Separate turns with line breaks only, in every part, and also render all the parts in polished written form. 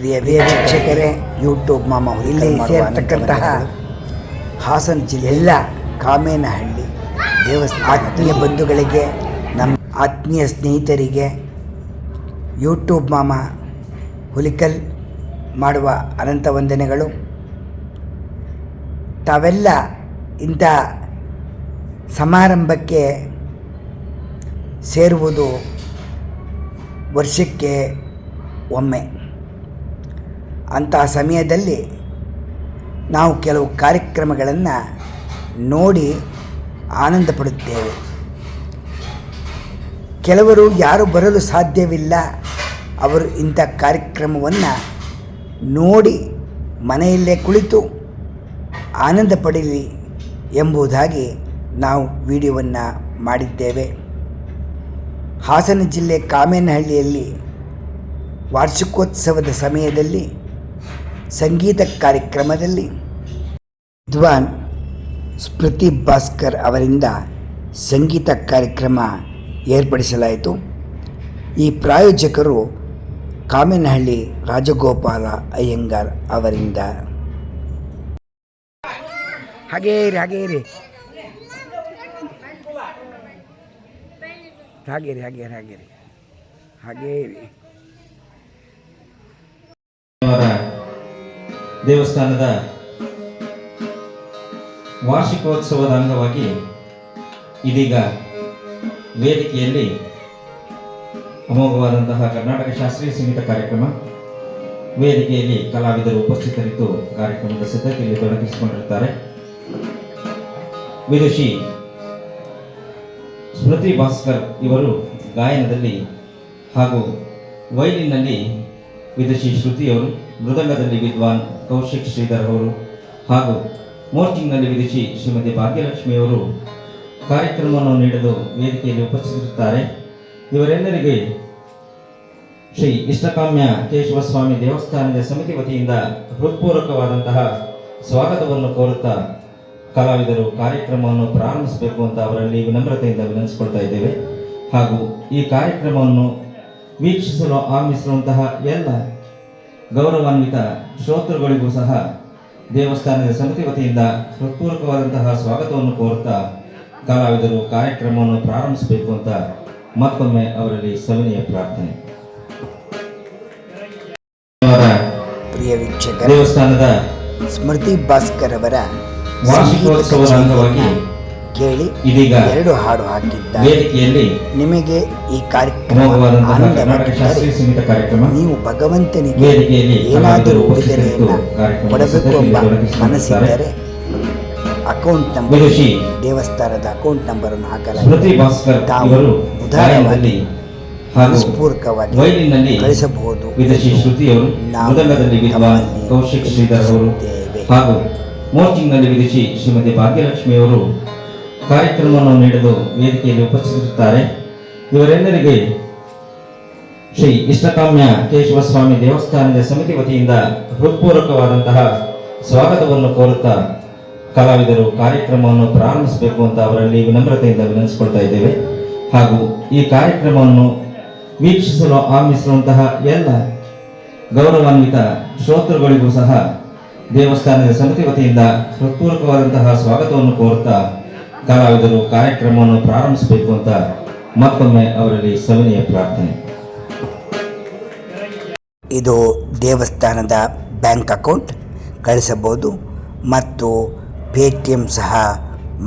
ಪ್ರಿಯ ವೀಕ್ಷಕರೇ, ಯೂಟ್ಯೂಬ್ ಮಾಮ ಇಲ್ಲಿ ಸೇರ್ತಕ್ಕಂತಹ ಹಾಸನ ಜಿಲ್ಲೆ ಎಲ್ಲ ಕಾಮೇನಹಳ್ಳಿ ದೇವಸ್ಥಾನ ಆತ್ಮೀಯ ಬಂಧುಗಳಿಗೆ, ನಮ್ಮ ಆತ್ಮೀಯ ಸ್ನೇಹಿತರಿಗೆ ಯೂಟ್ಯೂಬ್ ಮಾಮ ಹುಲಿಕಲ್ ಮಾಡುವ ಅನಂತ ವಂದನೆಗಳು. ತಾವೆಲ್ಲ ಇಂಥ ಸಮಾರಂಭಕ್ಕೆ ಸೇರುವುದು ವರ್ಷಕ್ಕೆ ಒಮ್ಮೆ. ಅಂತಹ ಸಮಯದಲ್ಲಿ ನಾವು ಕೆಲವು ಕಾರ್ಯಕ್ರಮಗಳನ್ನು ನೋಡಿ ಆನಂದ ಪಡುತ್ತೇವೆ. ಕೆಲವರು ಯಾರು ಬರಲು ಸಾಧ್ಯವಿಲ್ಲ, ಅವರು ಇಂಥ ಕಾರ್ಯಕ್ರಮವನ್ನು ನೋಡಿ ಮನೆಯಲ್ಲೇ ಕುಳಿತು ಆನಂದ ಪಡೀಲಿ ಎಂಬುದಾಗಿ ನಾವು ವಿಡಿಯೋವನ್ನು ಮಾಡಿದ್ದೇವೆ. ಹಾಸನ ಜಿಲ್ಲೆ ಕಾಮೇನಹಳ್ಳಿಯಲ್ಲಿ ವಾರ್ಷಿಕೋತ್ಸವದ ಸಮಯದಲ್ಲಿ ಸಂಗೀತ ಕಾರ್ಯಕ್ರಮದಲ್ಲಿ ವಿದ್ವಾನ್ ಸ್ಮೃತಿ ಭಾಸ್ಕರ್ ಅವರಿಂದ ಸಂಗೀತ ಕಾರ್ಯಕ್ರಮ ಏರ್ಪಡಿಸಲಾಯಿತು. ಈ ಪ್ರಾಯೋಜಕರು ಕಾಮೇನಹಳ್ಳಿ ರಾಜಗೋಪಾಲ ಅಯ್ಯಂಗಾರ್ ಅವರಿಂದ. ಹಾಗೇ ಇರಿ
ದೇವಸ್ಥಾನದ ವಾರ್ಷಿಕೋತ್ಸವದ ಅಂಗವಾಗಿ ಇದೀಗ ವೇದಿಕೆಯಲ್ಲಿ ಅಮೋಘವಾದಂತಹ ಕರ್ನಾಟಕ ಶಾಸ್ತ್ರೀಯ ಸಂಗೀತ ಕಾರ್ಯಕ್ರಮ, ವೇದಿಕೆಯಲ್ಲಿ ಕಲಾವಿದರು ಉಪಸ್ಥಿತರಿದ್ದು ಕಾರ್ಯಕ್ರಮದ ಸಿದ್ಧತೆಯಲ್ಲಿ ತೊಡಗಿಸಿಕೊಂಡಿರುತ್ತಾರೆ. ವಿದುಷಿ ಸ್ಮೃತಿ ಭಾಸ್ಕರ್ ಇವರು ಗಾಯನದಲ್ಲಿ ಹಾಗೂ ವೈಲಿನ್ನಲ್ಲಿ ವಿದುಷಿ ಶ್ರುತಿಯವರು, ಮೃದಂಗದಲ್ಲಿ ವಿದ್ವಾನ್ ಕೌಶಿಕ್ ಶ್ರೀಧರ್ ಅವರು ಹಾಗೂ ಮೋರ್ಚಿಂಗ್ನಲ್ಲಿ ವಿದುಷಿ ಶ್ರೀಮತಿ ಭಾಗ್ಯಲಕ್ಷ್ಮಿಯವರು ಕಾರ್ಯಕ್ರಮವನ್ನು ನೀಡಲು ವೇದಿಕೆಯಲ್ಲಿ ಉಪಸ್ಥಿತರಿರುತ್ತಾರೆ. ಇವರೆಲ್ಲರಿಗೆ ಶ್ರೀ ಇಷ್ಟಕಾಮ್ಯ ಕೇಶವಸ್ವಾಮಿ ದೇವಸ್ಥಾನದ ಸಮಿತಿ ವತಿಯಿಂದ ಹೃತ್ಪೂರ್ವಕವಾದಂತಹ ಸ್ವಾಗತವನ್ನು ಕೋರುತ್ತಾ ಕಲಾವಿದರು ಕಾರ್ಯಕ್ರಮವನ್ನು ಪ್ರಾರಂಭಿಸಬೇಕು ಅಂತ ಅವರಲ್ಲಿ ವಿನಮ್ರತೆಯಿಂದ ವಿನಂತಿಸಿಕೊಳ್ತಾ ಇದ್ದೇವೆ. ಹಾಗೂ ಈ ಕಾರ್ಯಕ್ರಮವನ್ನು ವೀಕ್ಷಿಸಲು ಆಗಮಿಸಿರುವಂತಹ ಎಲ್ಲ ಗೌರವಾನ್ವಿತ ಶ್ರೋತೃಗಳಿಗೂ ಸಹ ದೇವಸ್ಥಾನದ ಸಮಿತಿ ವತಿಯಿಂದ ಹೃತ್ಪೂರ್ವಕವಾದಂತಹ ಸ್ವಾಗತವನ್ನು ಕೋರುತ್ತಾ ಕಲಾವಿದರು ಕಾರ್ಯಕ್ರಮವನ್ನು ಪ್ರಾರಂಭಿಸಬೇಕು ಅಂತ ಮತ್ತೊಮ್ಮೆ ಅವರಲ್ಲಿ ಸವಿನಯ ಪ್ರಾರ್ಥನೆ.
ಪ್ರಿಯ ವೀಕ್ಷಕ,
ದೇವಸ್ಥಾನದ
ಸ್ಮೃತಿ ಭಾಸ್ಕರ್ ಅವರ
ವಾರ್ಷಿಕೋತ್ಸವದ ಅಂಗವಾಗಿ
ಕೇಳಿ
ಇದೀಗ
2 ಹಾಡು ಹಾಕಿದ್ದಾರೆ.
ವೇದಿಕೆಯಲ್ಲಿ
ನಿಮಗೆ ಈ ಕಾರ್ಯಕ್ರಮ ನೀವು ಭಗವಂತನಿಗೆ ಏನಾದರೂ ಉಡುಗೊರೆಯನ್ನು ಕೊಡಬೇಕು ಎಂಬ ಮನಸ್ಸಿದ್ದರೆ ಅಕೌಂಟ್ ನಂಬರ್, ದೇವಸ್ಥಾನದ ಅಕೌಂಟ್ ನಂಬರ್ ಅನ್ನು ಹಾಕಲಾಗಿದೆ. ತಾವು ಉದಾರವಾಗಿ ಮನಸ್ಪೂರ್ವಕವಾಗಿ ಕಳಿಸಬಹುದು.
ಹಾಗೂ ಮೋರ್ಚಿಂಗ್ನಲ್ಲಿ ವಿದುಷಿ ಶ್ರೀಮತಿ ಭಾಗ್ಯಲಕ್ಷ್ಮಿಯವರು ಕಾರ್ಯಕ್ರಮವನ್ನು ನೀಡಲು ವೇದಿಕೆಯಲ್ಲಿ ಉಪಸ್ಥಿತರಿರುತ್ತಾರೆ. ಇವರೆಲ್ಲರಿಗೆ ಶ್ರೀ ಇಷ್ಟಕಾಮ್ಯ ಕೇಶವಸ್ವಾಮಿ ದೇವಸ್ಥಾನದ ಸಮಿತಿ ವತಿಯಿಂದ ಹೃತ್ಪೂರ್ವಕವಾದಂತಹ ಸ್ವಾಗತವನ್ನು ಕೋರುತ್ತಾ ಕಲಾವಿದರು ಕಾರ್ಯಕ್ರಮವನ್ನು ಪ್ರಾರಂಭಿಸಬೇಕು ಅಂತ ಅವರಲ್ಲಿ ವಿನಮ್ರತೆಯಿಂದ ವಿನಂತಿಸಿಕೊಳ್ತಾ ಇದ್ದೇವೆ. ಹಾಗೂ ಈ ಕಾರ್ಯಕ್ರಮವನ್ನು ವೀಕ್ಷಿಸಲು ಆಗಮಿಸಿರುವಂತಹ ಎಲ್ಲ ಗೌರವಾನ್ವಿತ ಶ್ರೋತೃಗಳಿಗೂ ಸಹ ದೇವಸ್ಥಾನದ ಸಮಿತಿ ವತಿಯಿಂದ ಹೃತ್ಪೂರ್ವಕವಾದಂತಹ ಸ್ವಾಗತವನ್ನು ಕೋರುತ್ತಾ ಕಲಾವಿದರು ಕಾರ್ಯಕ್ರಮವನ್ನು ಪ್ರಾರಂಭಿಸಬೇಕು ಅಂತ ಮತ್ತೊಮ್ಮೆ ಅವರಲ್ಲಿ ಸವಿನಯ ಪ್ರಾರ್ಥನೆ.
ಇದು ದೇವಸ್ಥಾನದ ಬ್ಯಾಂಕ್ ಅಕೌಂಟ್ ಕಳಿಸಬಹುದು ಮತ್ತು ಪೇಟಿಎಂ ಸಹ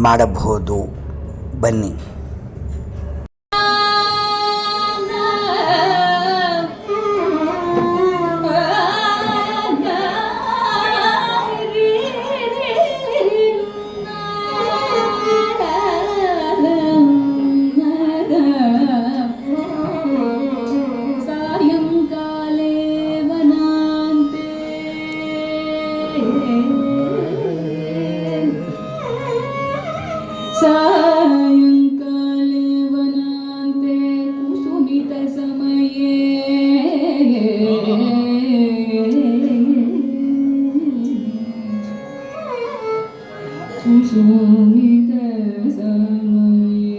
ಮಾಡಬಹುದು. ಬನ್ನಿ.
सायंकाले वनान्ते कुसुमित समये कुसुमित समये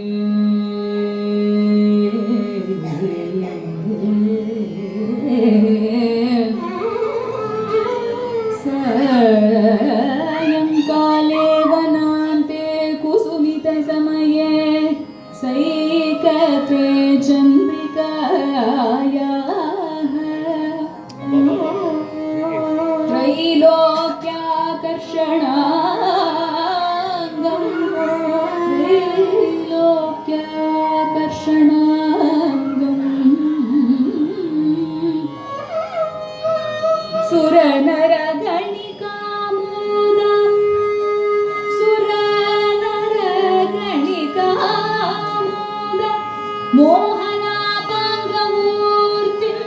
सुरनरगणिकामोद सुरनरगणिकामोद मोहनापाङ्गमूर्तिम्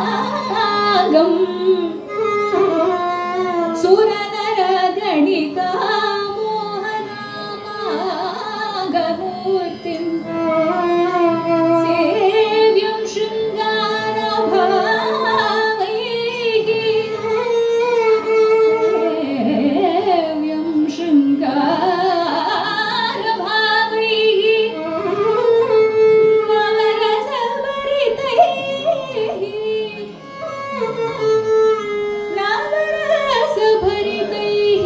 त्रैलोक्याकर्षणाङ्गम् सुरनरगणिका मोहनापाङ्गमूर्तिम् सेव्यं शृङ्गारभावैः सेव्यं शृङ्गारभावैः नवरसभरितैः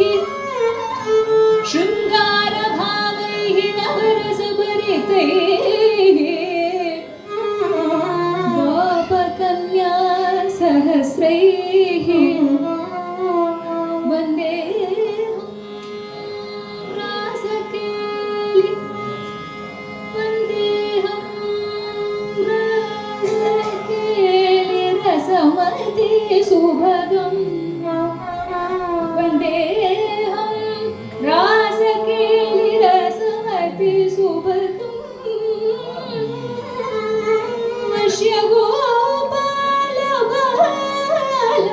शृङ्गारभावैः नवरसभरितैः गोपकन्या सहस्रैः वन्देऽहं रासकेलि वन्देऽहं रासकेलि रसमति सुभगम् वन्देऽहं रासकेलि रसमति सुभगम् वश्य गोपाल गोपाल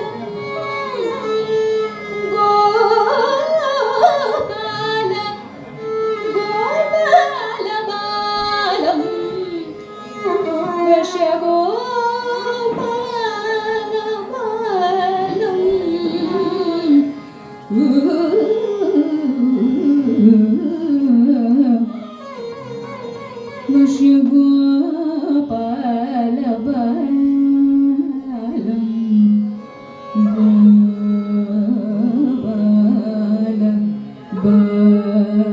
गोपाल बालम् वश्य गोपाल बालम् वश्य गोपाल बालम् गोपाल बालम्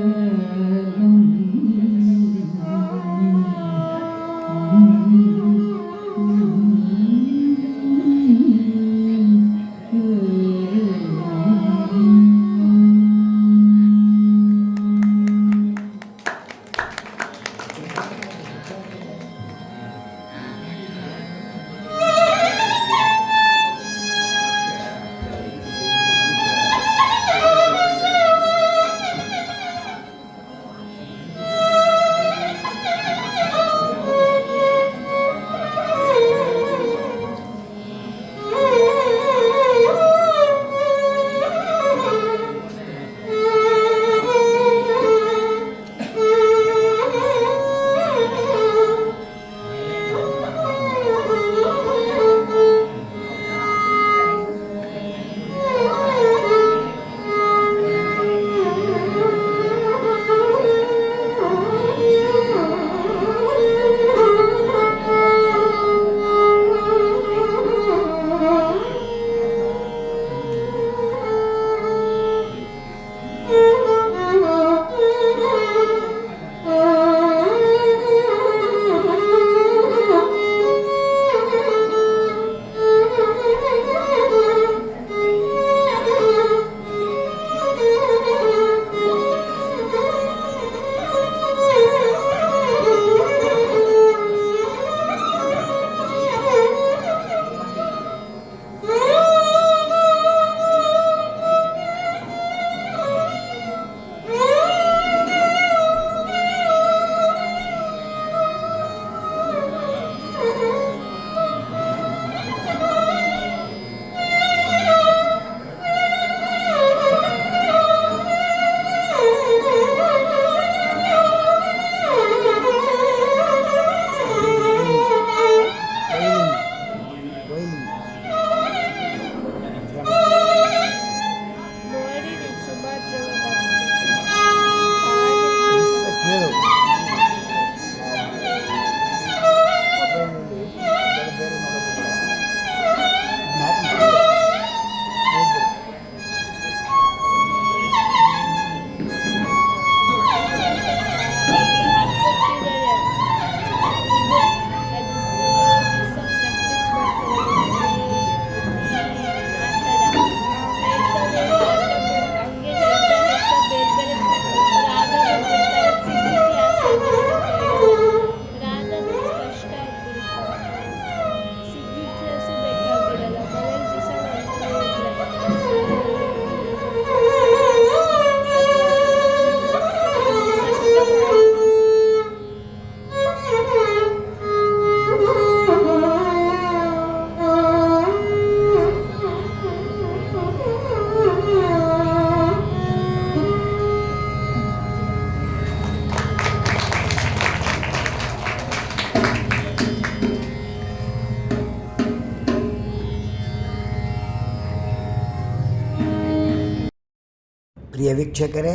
ಪ್ರಿಯ ವೀಕ್ಷಕರೇ,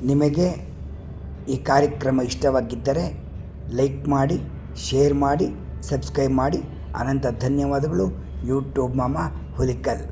ನಿಮಗೆ ಈ ಕಾರ್ಯಕ್ರಮ ಇಷ್ಟವಾಗಿದ್ದರೆ ಲೈಕ್ ಮಾಡಿ, ಶೇರ್ ಮಾಡಿ, ಸಬ್ಸ್ಕ್ರೈಬ್ ಮಾಡಿ. ಅನಂತ ಧನ್ಯವಾದಗಳು. ಯೂಟ್ಯೂಬ್ ಮಾಮ ಹುಲಿಕಲ್.